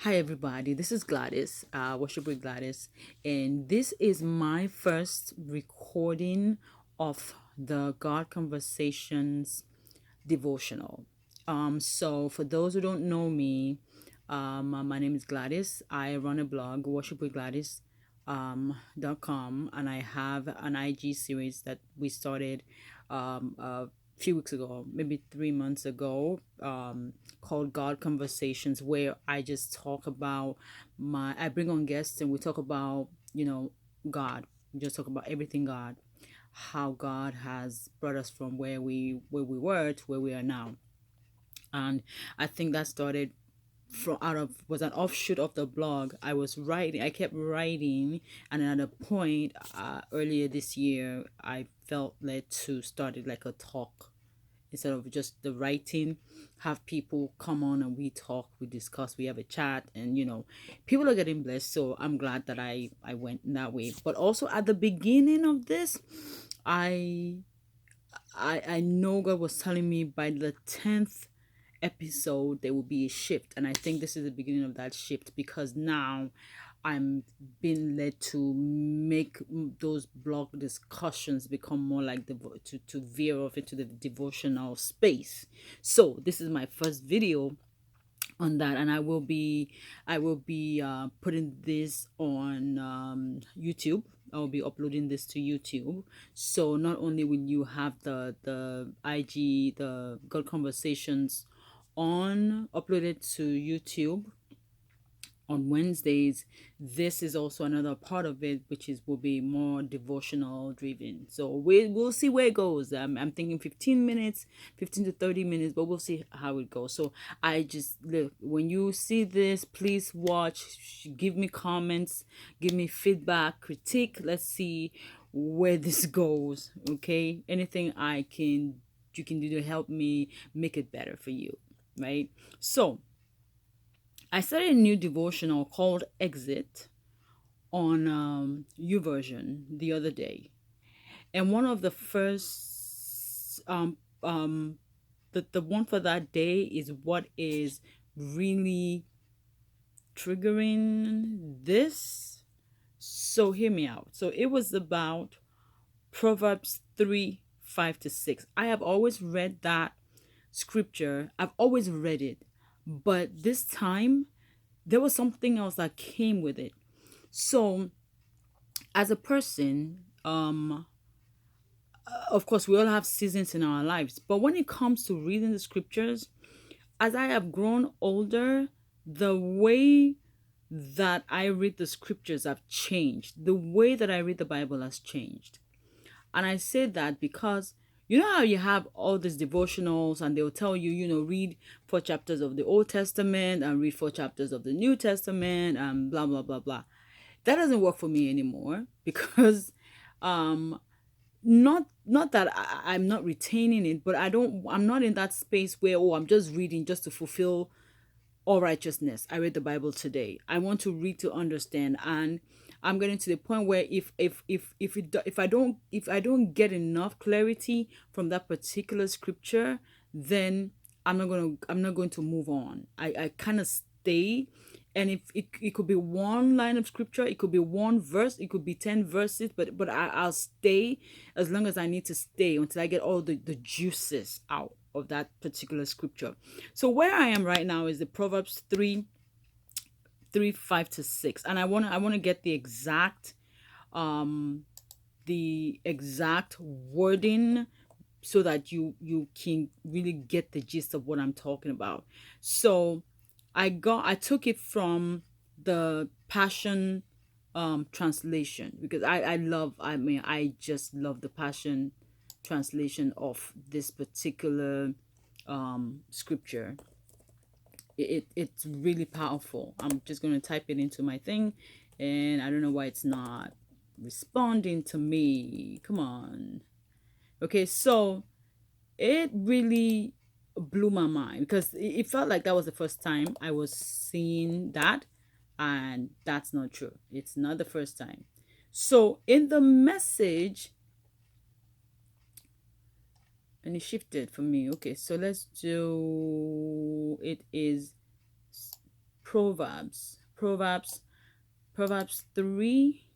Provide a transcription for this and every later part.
Hi everybody, this is Gladys, Worship with Gladys, and this is my first recording of the God Conversations devotional. So for those who don't know me, my name is Gladys. I run a blog, worshipwithgladys.com, and I have an IG series that we started a few weeks ago, maybe 3 months ago, called God Conversations, where I just talk about I bring on guests and we talk about, God. We just talk about everything God, how God has brought us from where we were to where we are now. And I think that started from out of was an offshoot of the blog. I kept writing, and at a point earlier this year I felt led to start it like a talk instead of just the writing. Have people come on and we talk, we discuss, we have a chat, and people are getting blessed. So I'm glad that I went in that way. But also at the beginning of this, I I know God was telling me by the 10th episode there will be a shift, and I think this is the beginning of that shift, because now I'm being led to make those blog discussions become more like to veer off into the devotional space. So this is my first video on that, and I will be putting this on YouTube. I will be uploading this to YouTube. So not only will you have the IG, the God Conversations on uploaded to YouTube on Wednesdays, this is also another part of it, which is will be more devotional driven. So we'll see where it goes. I'm thinking 15 minutes, 15 to 30 minutes, but we'll see how it goes. So I just look, when you see this, please watch, give me comments, give me feedback, critique. Let's see where this goes. Okay, anything you can do to help me make it better for you, right? So I started a new devotional called Exit on YouVersion the other day, and one of the first the one for that day is what is really triggering this. So hear me out. So it was about Proverbs 3:5 to 6. I have always read that scripture. I've always read it, but this time there was something else that came with it. So, as a person, of course, we all have seasons in our lives, but when it comes to reading the scriptures, as I have grown older, the way that I read the scriptures have changed. The way that I read the Bible has changed. And I say that because you know how you have all these devotionals and they'll tell you, read 4 chapters of the Old Testament and read 4 chapters of the New Testament and blah, blah, blah, blah. That doesn't work for me anymore because um not that I'm not retaining it, but I'm not in that space where, oh, I'm just reading just to fulfill all righteousness. I read the Bible today. I want to read to understand, and I'm getting to the point where if I don't get enough clarity from that particular scripture, then I'm not going to move on. I kind of stay, and if it could be one line of scripture, it could be one verse, it could be 10 verses, but I'll stay as long as I need to stay until I get all the juices out of that particular scripture. So where I am right now is the Proverbs 3:5 to 6, and I want to get the exact wording so that you can really get the gist of what I'm talking about. So I took it from the Passion translation, because I just love the Passion translation of this particular scripture. It's really powerful. I'm just going to type it into my thing, and I don't know why it's not responding to me. Come on. Okay, so it really blew my mind because it felt like that was the first time I was seeing that, and that's not true. It's not the first time. So in the message, and it shifted for me. Okay, so let's do it is Proverbs 3,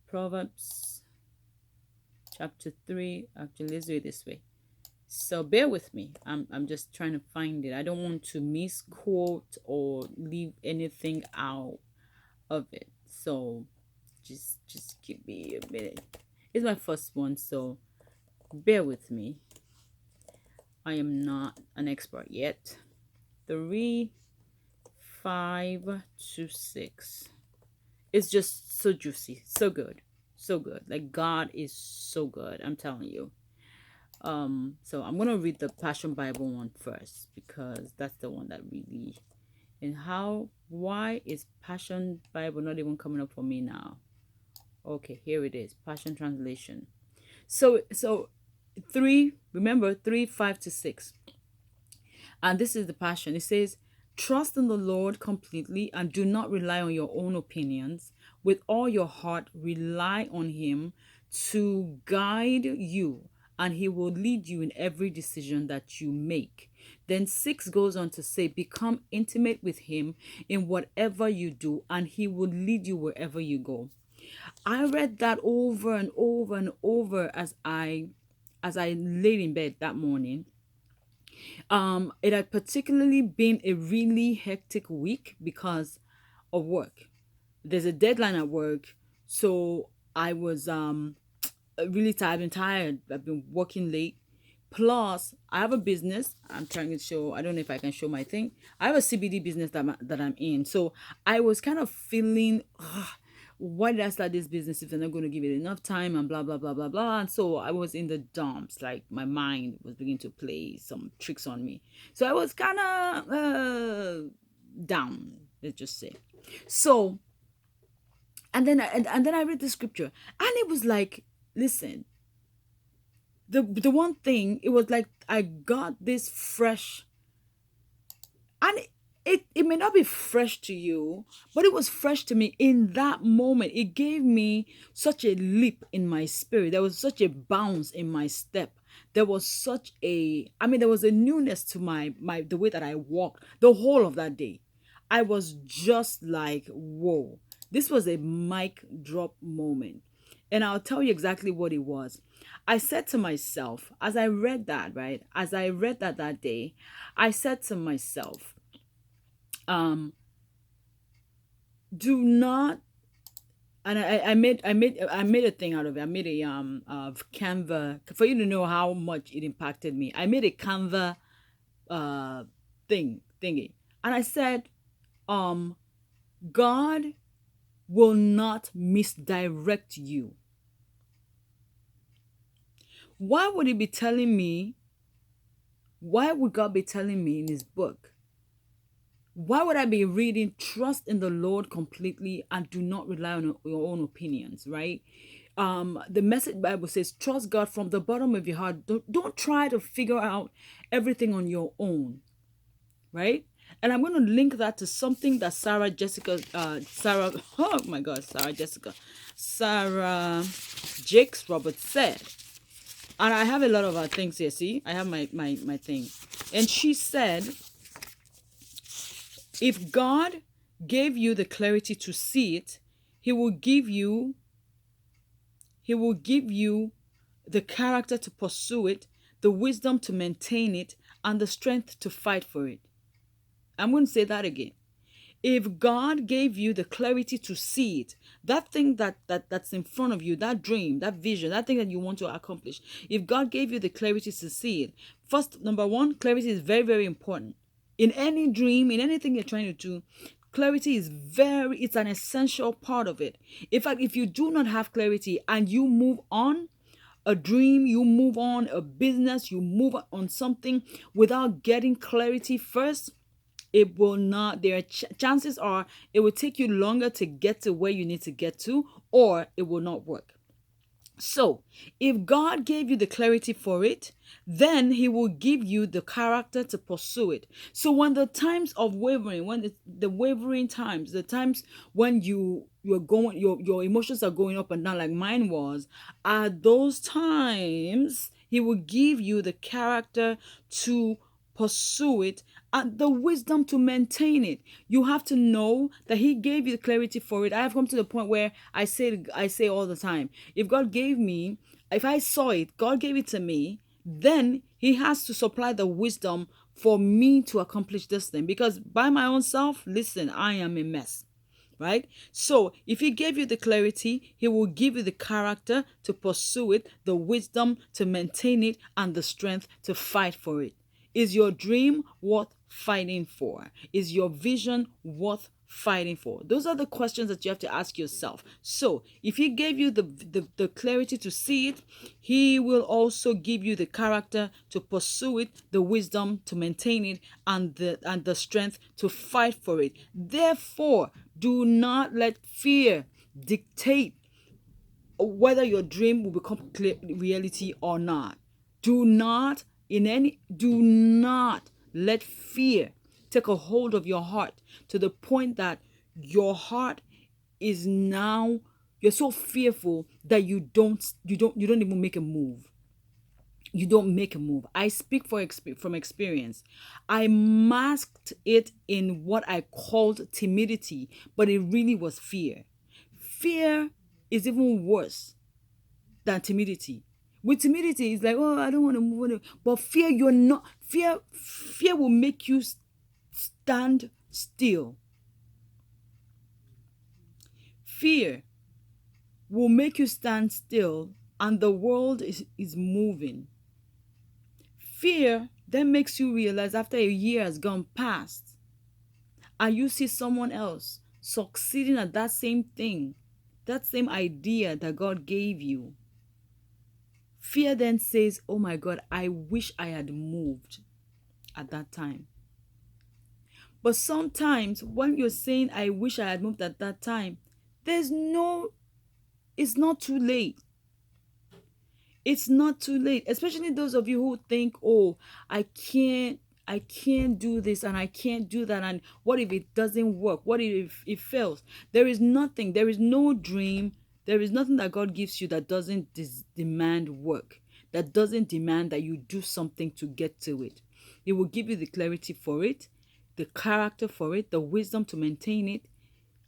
Proverbs chapter 3. Actually, let's do it this way. So bear with me. I'm just trying to find it. I don't want to misquote or leave anything out of it. So just give me a minute. It's my first one, so bear with me. I am not an expert yet. 3, 5 to 6. It's just so juicy, so good, so good. Like God is so good. I'm telling you. So I'm gonna read the Passion Bible one first because that's the one that really. And why is Passion Bible not even coming up for me now? Okay, here it is. Passion Translation. So 3, remember 3, 5 to 6. And this is the Passion. It says, trust in the Lord completely and do not rely on your own opinions. With all your heart, rely on Him to guide you, and He will lead you in every decision that you make. Then 6 goes on to say, become intimate with Him in whatever you do, and He will lead you wherever you go. I read that over and over and over as I laid in bed that morning. It had particularly been a really hectic week because of work. There's a deadline at work, so I was really tired. I've been tired. I've been working late. Plus, I have a business. I'm trying to show. I don't know if I can show my thing. I have a CBD business that I'm in. So I was kind of feeling, why did I start this business if they're not going to give it enough time and blah blah blah blah blah. And so I was in the dumps. Like my mind was beginning to play some tricks on me. So I was kind of down. Let's just say. So and then I read the scripture, and it was like, listen. The one thing, it was like I got this fresh, and it may not be fresh to you, but it was fresh to me in that moment. It gave me such a leap in my spirit. There was such a bounce in my step. There was such a, there was a newness to my the way that I walked the whole of that day. I was just like, whoa, this was a mic drop moment. And I'll tell you exactly what it was. I said to myself, as I read that, right? As I read that day, I said to myself, do not, and I made a thing out of it. I made a of Canva for you to know how much it impacted me. I made a Canva thingy. And I said, God will not misdirect you. Why would He be telling me? Why would God be telling me in His book? Why would I be reading, trust in the Lord completely and do not rely on your own opinions, right? The Message Bible says, trust God from the bottom of your heart. Don't try to figure out everything on your own, right? And I'm going to link that to something that Sarah Jakes Roberts said. And I have a lot of things here. See, I have my thing. And she said, if God gave you the clarity to see it, He will give you the character to pursue it, the wisdom to maintain it, and the strength to fight for it. I'm going to say that again. If God gave you the clarity to see it, that thing that's in front of you, that dream, that vision, that thing that you want to accomplish, if God gave you the clarity to see it, first, number one, clarity is very, very important. In any dream, in anything you're trying to do, clarity is it's an essential part of it. In fact, if you do not have clarity and you move on a dream, you move on a business, you move on something without getting clarity first, it will not, chances are it will take you longer to get to where you need to get to, or it will not work. So if God gave you the clarity for it, then He will give you the character to pursue it. So when the times of wavering, when the wavering times, the times when you're going, your emotions are going up and down like mine was, at those times He will give you the character to pursue it, and the wisdom to maintain it. You have to know that He gave you the clarity for it. I have come to the point where I say all the time, if I saw it, God gave it to me, then He has to supply the wisdom for me to accomplish this thing. Because by my own self, listen, I am a mess. Right? So if He gave you the clarity, He will give you the character to pursue it, the wisdom to maintain it, and the strength to fight for it. Is your dream worth fighting for? Is your vision worth fighting for? Those are the questions that you have to ask yourself. So if He gave you the clarity to see it, He will also give you the character to pursue it, the wisdom to maintain it, and the strength to fight for it. Therefore, do not let fear dictate whether your dream will become reality or not. Do not let fear take a hold of your heart to the point that your heart is now, you're so fearful that you don't even make a move. You don't make a move. I speak from experience. I masked it in what I called timidity, but it really was fear. Fear is even worse than timidity. With timidity, it's like, oh, I don't want to move. But fear, you're not. Fear will make you stand still. Fear will make you stand still, and the world is moving. Fear then makes you realize after a year has gone past and you see someone else succeeding at that same thing, that same idea that God gave you. Fear then says, oh my God, I wish I had moved at that time. But sometimes when you're saying, I wish I had moved at that time, it's not too late. It's not too late, especially those of you who think, oh, I can't do this and I can't do that. And what if it doesn't work? What if it fails? There is no dream. There is nothing that God gives you that doesn't demand work, that doesn't demand that you do something to get to it. It will give you the clarity for it, the character for it, the wisdom to maintain it,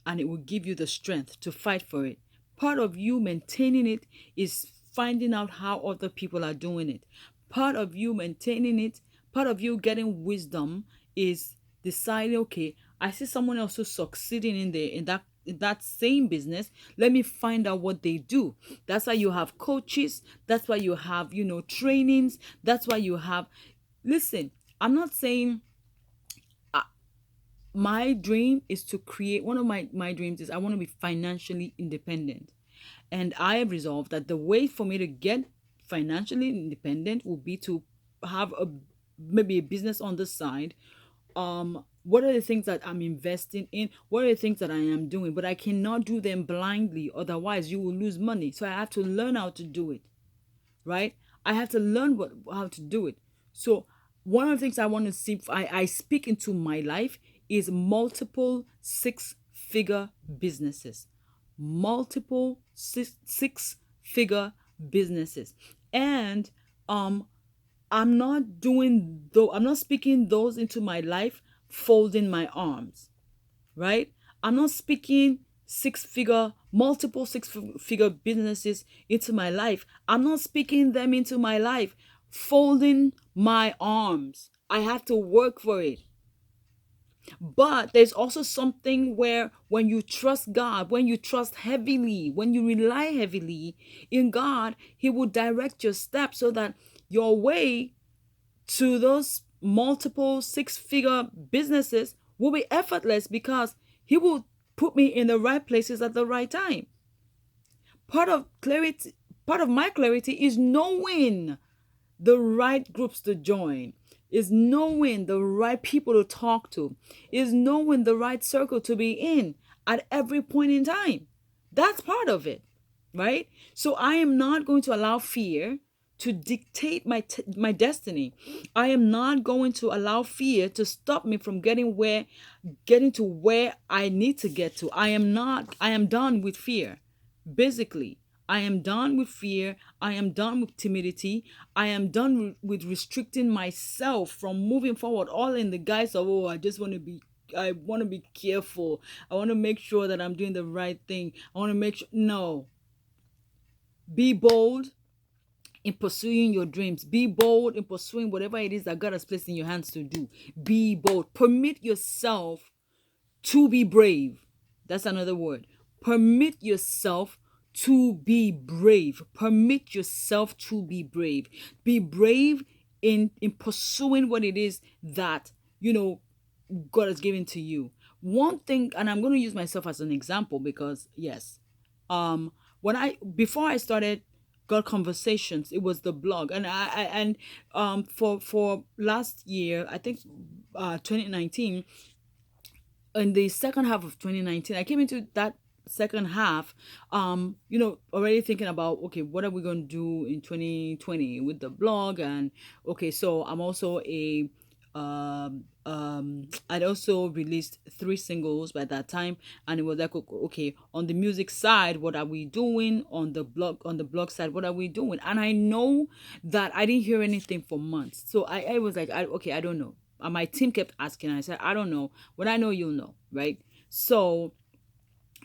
and it will give you the strength to fight for it. Part of you maintaining it is finding out how other people are doing it. Part of you maintaining it, part of you getting wisdom is deciding, okay, I see someone else who's succeeding in that same business. Let me find out what they do. That's why you have coaches. That's why you have, trainings. That's why you have, listen, I'm not saying my dream is to create, one of my dreams is I want to be financially independent. And I have resolved that the way for me to get financially independent will be to have maybe a business on the side. What are the things that I'm investing in? What are the things that I am doing? But I cannot do them blindly, otherwise you will lose money. So I have to learn how to do it, right? I have to learn how to do it. So one of the things I want to see, I speak into my life, is multiple six-figure businesses. Multiple six-figure businesses. And I'm not speaking those into my life folding my arms, right? I'm not speaking multiple six-figure businesses into my life. I'm not speaking them into my life folding my arms. I have to work for it. But there's also something where when you trust God, when you trust heavily, when you rely heavily in God, He will direct your steps so that your way to those multiple six-figure businesses will be effortless, because He will put me in the right places at the right time. Part of my clarity is knowing the right groups to join, is knowing the right people to talk to, is knowing the right circle to be in at every point in time. That's part of it, right? So I am not going to allow fear to dictate my destiny. I am not going to allow fear to stop me from getting to where I need to get to. I am done with fear. Basically, I am done with fear. I am done with timidity. I am done with restricting myself from moving forward, all in the guise of, oh, I want to be careful. I want to make sure that I'm doing the right thing. I want to make sure. No. Be bold in pursuing your dreams. Be bold in pursuing whatever it is that God has placed in your hands to do. Be bold. Permit yourself to be brave. That's another word. Permit yourself to be brave. Permit yourself to be brave. Be brave in pursuing what it is that, God has given to you. One thing, and I'm going to use myself as an example because, yes, when before I started God Conversations, it was the blog, and for last year, I think 2019, in the second half of 2019, I came into that second half, already thinking about, okay, what are we going to do in 2020 with the blog? And okay, so I'm also I'd also released 3 singles by that time, and it was like, okay, on the music side, what are we doing? On the blog side, what are we doing? And I know that I didn't hear anything for months, so I was like, okay, I don't know. And my team kept asking, and I said, I don't know. When I know, you'll know, right? So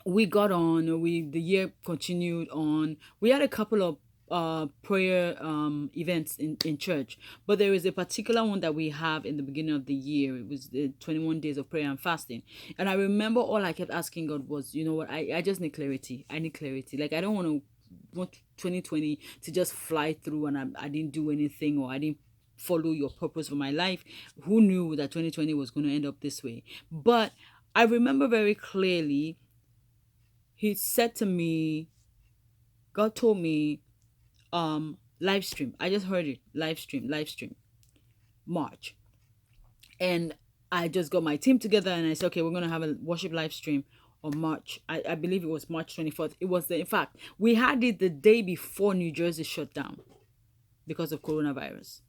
we got on. The year continued on. We had a couple of prayer events in church, but there is a particular one that we have in the beginning of the year. It was the 21 days of prayer and fasting, and I remember all I kept asking God was, you know what, I just need clarity. I need clarity. Like, I don't want 2020 to just fly through and I didn't do anything, or I didn't follow your purpose for my life. Who knew that 2020 was going to end up this way? But I remember very clearly, he said to me, God told me, live stream. I just heard it. Live stream, March. And I just got my team together and I said, okay, we're going to have a worship live stream on March. I believe it was March 24th. It was in fact, we had it the day before New Jersey shut down because of coronavirus.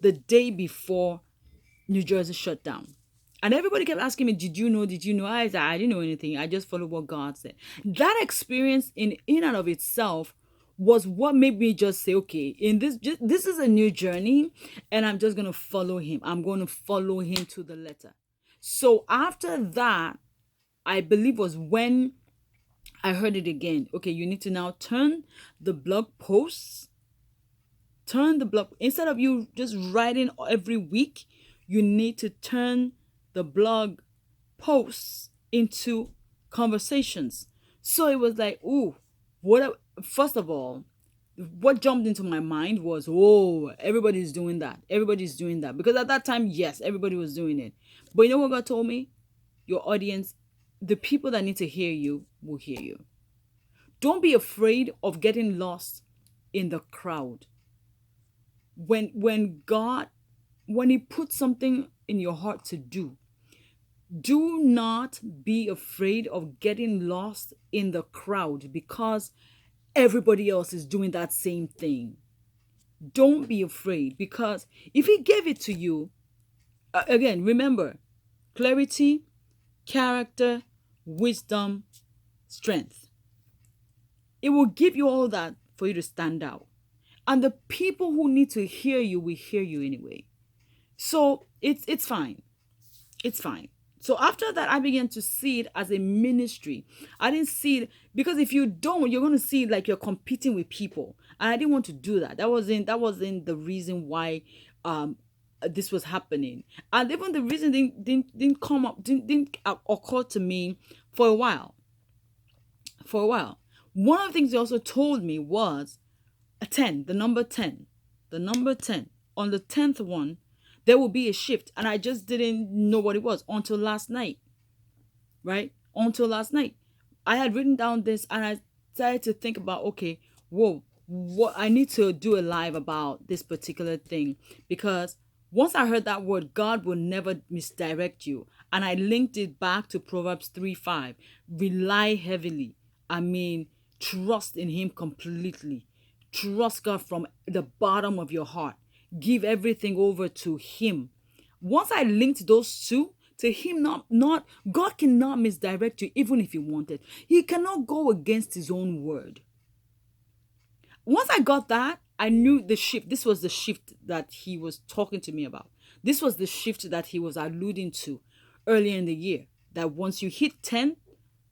The day before New Jersey shut down. And everybody kept asking me, did you know? I said, I didn't know anything. I just followed what God said. That experience in and of itself was what made me just say, okay, this is a new journey, and I'm just going to follow him. I'm going to follow him to the letter. So after that, I believe was when I heard it again. Okay, you need to now turn the blog posts. Instead of you just writing every week, you need to turn the blog posts into conversations. So it was like, ooh, first of all, what jumped into my mind was, oh, everybody's doing that. Because at that time, yes, everybody was doing it. But you know what God told me? Your audience, the people that need to hear you will hear you. Don't be afraid of getting lost in the crowd. When he puts something in your heart to do not be afraid of getting lost in the crowd because everybody else is doing that same thing. Don't be afraid, because if he gave it to you, again, remember, clarity, character, wisdom, strength. It will give you all that for you to stand out. And the people who need to hear you will hear you anyway. So it's fine. It's fine. So after that, I began to see it as a ministry. I didn't see it, because if you don't, you're going to see it like you're competing with people. And I didn't want to do that. That wasn't the reason why this was happening. And even the reason didn't occur to me for a while. One of the things they also told me was the number 10. On the 10th one, there will be a shift. And I just didn't know what it was until last night. Right? Until last night. I had written down this and I started to think about, okay, whoa, what I need to do a live about this particular thing. Because once I heard that word, God will never misdirect you. And I linked it back to Proverbs 3:5. Rely heavily. Trust in him completely. Trust God from the bottom of your heart. Give everything over to him. Once I linked those two to him, not God cannot misdirect you even if he wanted. He cannot go against his own word. once I got that, I knew the shift. This was the shift that he was talking to me about. This was the shift that he was alluding to earlier in the year. That once you hit 10,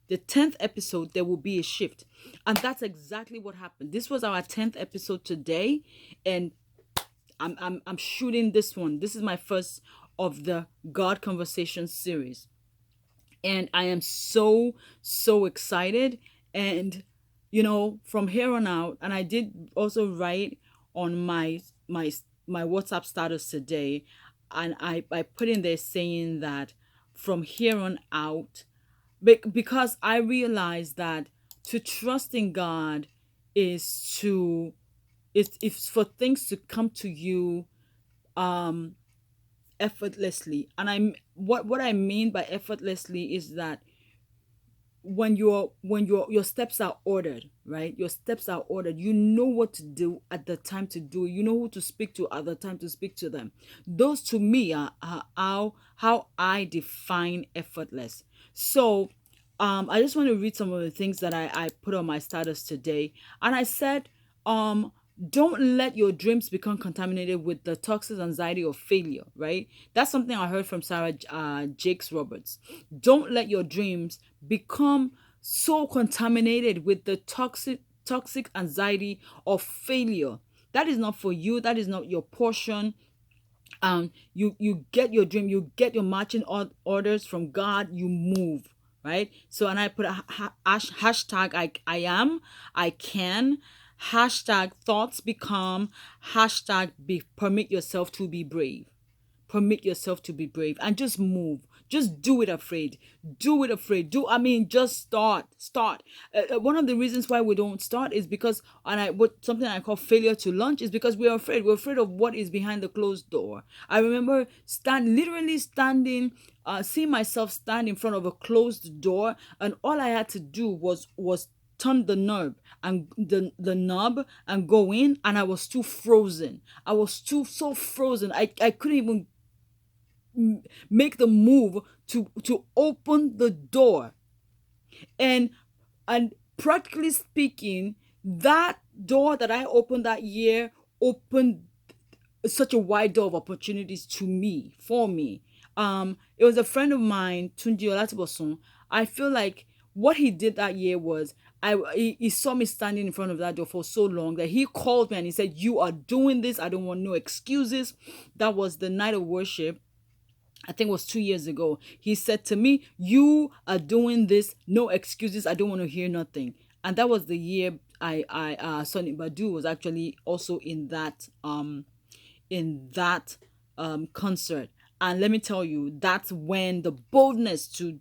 the 10th episode, there will be a shift. And that's exactly what happened. This was our 10th episode today. And I'm shooting this one. This is my first of the God Conversation series. And I am so, so excited. And, from here on out, and I did also write on my WhatsApp status today, and I put in there saying that from here on out, because I realized that to trust in God is to is for things to come to you effortlessly. And what I mean by effortlessly is that when your steps are ordered, right? Your steps are ordered. You know what to do at the time to do it. You know who to speak to at the time to speak to them. Those to me are how I define effortless. So I just want to read some of the things that I put on my status today. And I said, don't let your dreams become contaminated with the toxic anxiety of failure, right? That's something I heard from Sarah Jakes Roberts. Don't let your dreams become so contaminated with the toxic anxiety of failure. That is not for you. That is not your portion. You get your dream, you get your marching orders from God, you move, right? So, and I put a hashtag I am, I can, hashtag thoughts become, hashtag permit yourself to be brave. Permit yourself to be brave and just move. Just do it afraid. Do it afraid. Just start. One of the reasons why we don't start is because, something I call failure to launch is because we're afraid. We're afraid of what is behind the closed door. I remember literally standing, seeing myself stand in front of a closed door, and all I had to do was turn the knob and go in, and I was too frozen. I was too so frozen. I couldn't even make the move to open the door. And practically speaking, that door that I opened that year opened such a wide door of opportunities for me. It was a friend of mine, Tunji Olatibosun. I feel like what he did that year was, he saw me standing in front of that door for so long that he called me and he said, "You are doing this. I don't want no excuses." That was the night of worship. I think it was 2 years ago. He said to me, "You are doing this. No excuses. I don't want to hear nothing." And that was the year Sonny Badu was actually also in that concert. And let me tell you, that's when the boldness to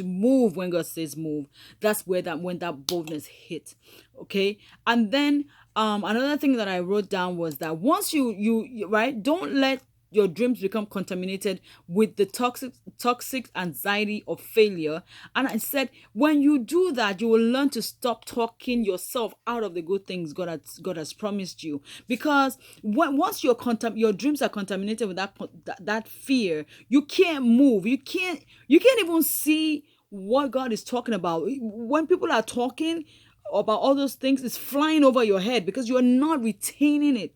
move, when God says move, that's when that boldness hit. Okay. And then another thing that I wrote down was that once you right, don't let your dreams become contaminated with the toxic anxiety of failure. And I said, when you do that, you will learn to stop talking yourself out of the good things God has promised you. Because once your dreams are contaminated with that fear, you can't move. You can't even see what God is talking about. When people are talking about all those things, it's flying over your head because you are not retaining it.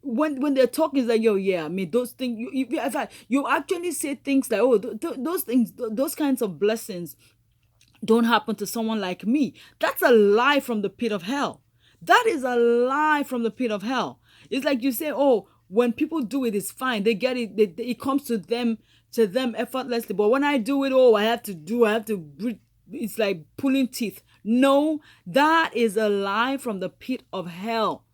When they're talking, it's like, yo, yeah, I mean, those things, in fact, you actually say things like, oh, those things, those kinds of blessings don't happen to someone like me. That's a lie from the pit of hell. That is a lie from the pit of hell. It's like you say, oh, when people do it, it's fine. They get it. It comes to them effortlessly. But when I do it, I have to, it's like pulling teeth. No, that is a lie from the pit of hell.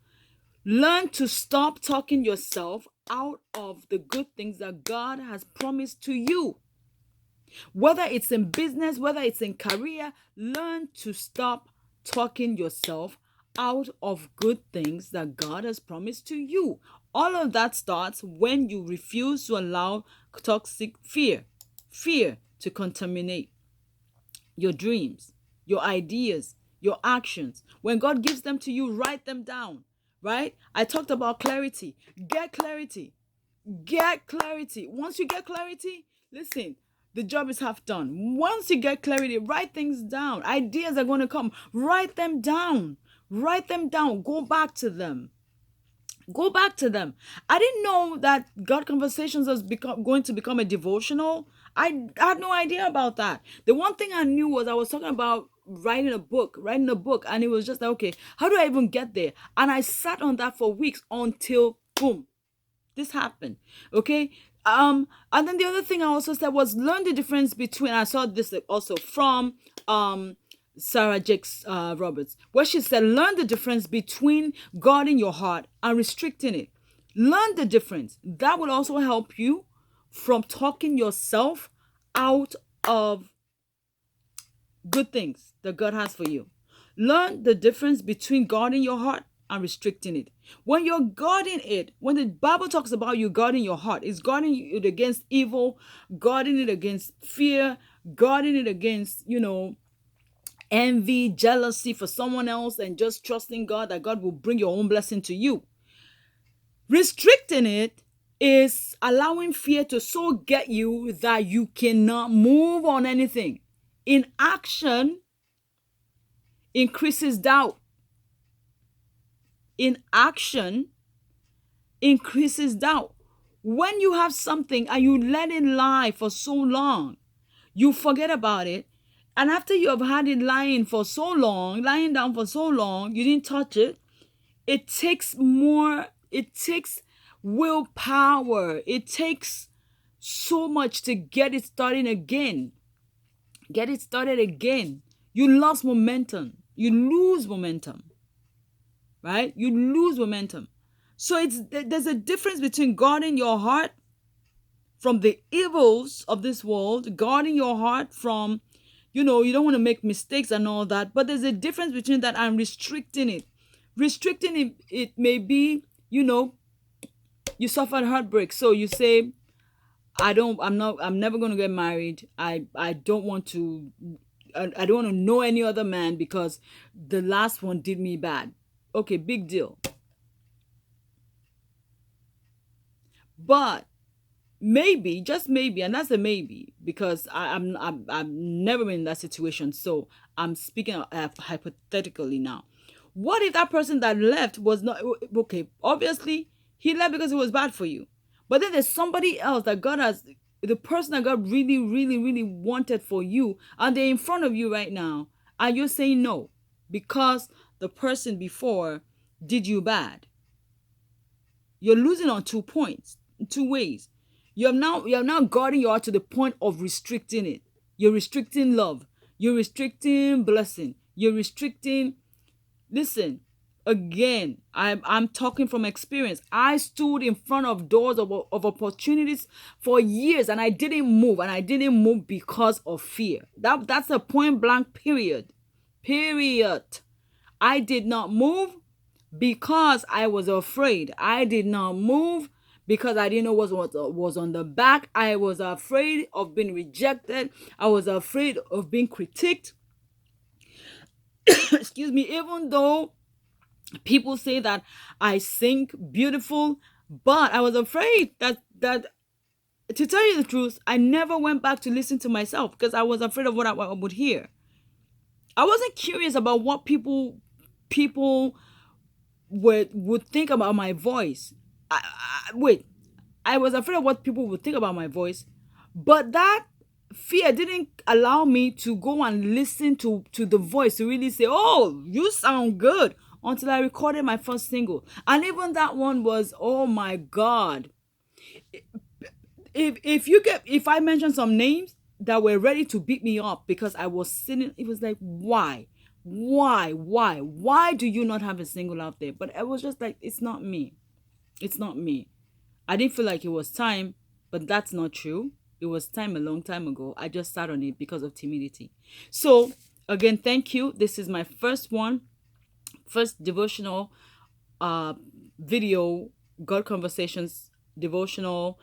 Learn to stop talking yourself out of the good things that God has promised to you. Whether it's in business, whether it's in career, learn to stop talking yourself out of good things that God has promised to you. All of that starts when you refuse to allow toxic fear to contaminate your dreams, your ideas, your actions. When God gives them to you, write them down, right? I talked about clarity. Get clarity. Get clarity. Once you get clarity, listen, the job is half done. Once you get clarity, write things down. Ideas are going to come. Write them down. Write them down. Go back to them. Go back to them. I didn't know that God Conversations was going to become a devotional. I had no idea about that. The one thing I knew was I was talking about writing a book, and it was just like, okay, how do I even get there? And I sat on that for weeks until boom, this happened. Okay. And then the other thing I also said was learn the difference between, I saw this also from Sarah Jakes Roberts, where she said, learn the difference between guarding your heart and restricting it. Learn the difference. That will also help you from talking yourself out of good things that God has for you. Learn the difference between guarding your heart and restricting it. When you're guarding it, when the Bible talks about you guarding your heart, it's guarding it against evil, guarding it against fear, guarding it against, envy, jealousy for someone else, and just trusting God that God will bring your own blessing to you. Restricting it is allowing fear to so get you that you cannot move on anything. Inaction increases doubt. Inaction increases doubt. When you have something and you let it lie for so long, you forget about it. And after you have had it lying down for so long, you didn't touch it. It takes willpower. It takes so much to get it started again. You lost momentum. You lose momentum. Right? You lose momentum. So there's a difference between guarding your heart from the evils of this world, guarding your heart from, you don't want to make mistakes and all that. But there's a difference between that and restricting it. Restricting it may be, you suffered heartbreak. So you say, I'm never going to get married. I don't want to know any other man because the last one did me bad. Okay, big deal. But maybe, just maybe, and that's a maybe, because I've never been in that situation. So I'm speaking hypothetically now. What if that person that left was not okay? Obviously, he left because it was bad for you. But then there's somebody else that the person that God really, really, really wanted for you, and they're in front of you right now, and you're saying no because the person before did you bad. You're losing on 2 points, 2 ways. You're now guarding your heart to the point of restricting it. You're restricting love. You're restricting blessing. You're restricting. Listen, again, I'm talking from experience. I stood in front of doors of opportunities for years, and I didn't move. And I didn't move because of fear. That's a point blank period. I did not move because I was afraid. I did not move because I didn't know what was on the back. I was afraid of being rejected. I was afraid of being critiqued. Excuse me, even though people say that I sing beautiful, but I was afraid that to tell you the truth, I never went back to listen to myself because I was afraid of what I would hear. I wasn't curious about what people would think about my voice. I was afraid of what people would think about my voice, but that fear didn't allow me to go and listen to the voice to really say, oh, you sound good, until I recorded my first single. And even that one was, oh my God. If I mention some names that were ready to beat me up because I was sitting, it was like, why do you not have a single out there? But I was just like, it's not me. I didn't feel like it was time, but that's not true. It was time a long time ago. I just sat on it because of timidity. So again, thank you. This is my first devotional video, God Conversations devotional.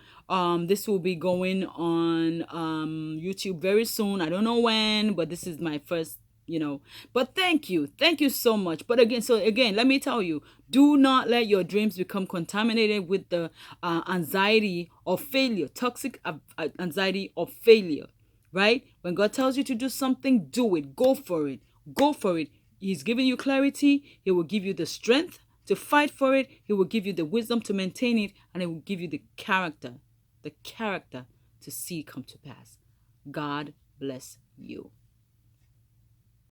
This will be going on YouTube very soon. I don't know when, but this is my first, but thank you so much. But again, let me tell you, do not let your dreams become contaminated with the anxiety of failure, toxic anxiety of failure, right? When God tells you to do something, do it. Go for it. He's giving you clarity. He will give you the strength to fight for it. He will give you the wisdom to maintain it, and He will give you the character to see it come to pass. God bless you.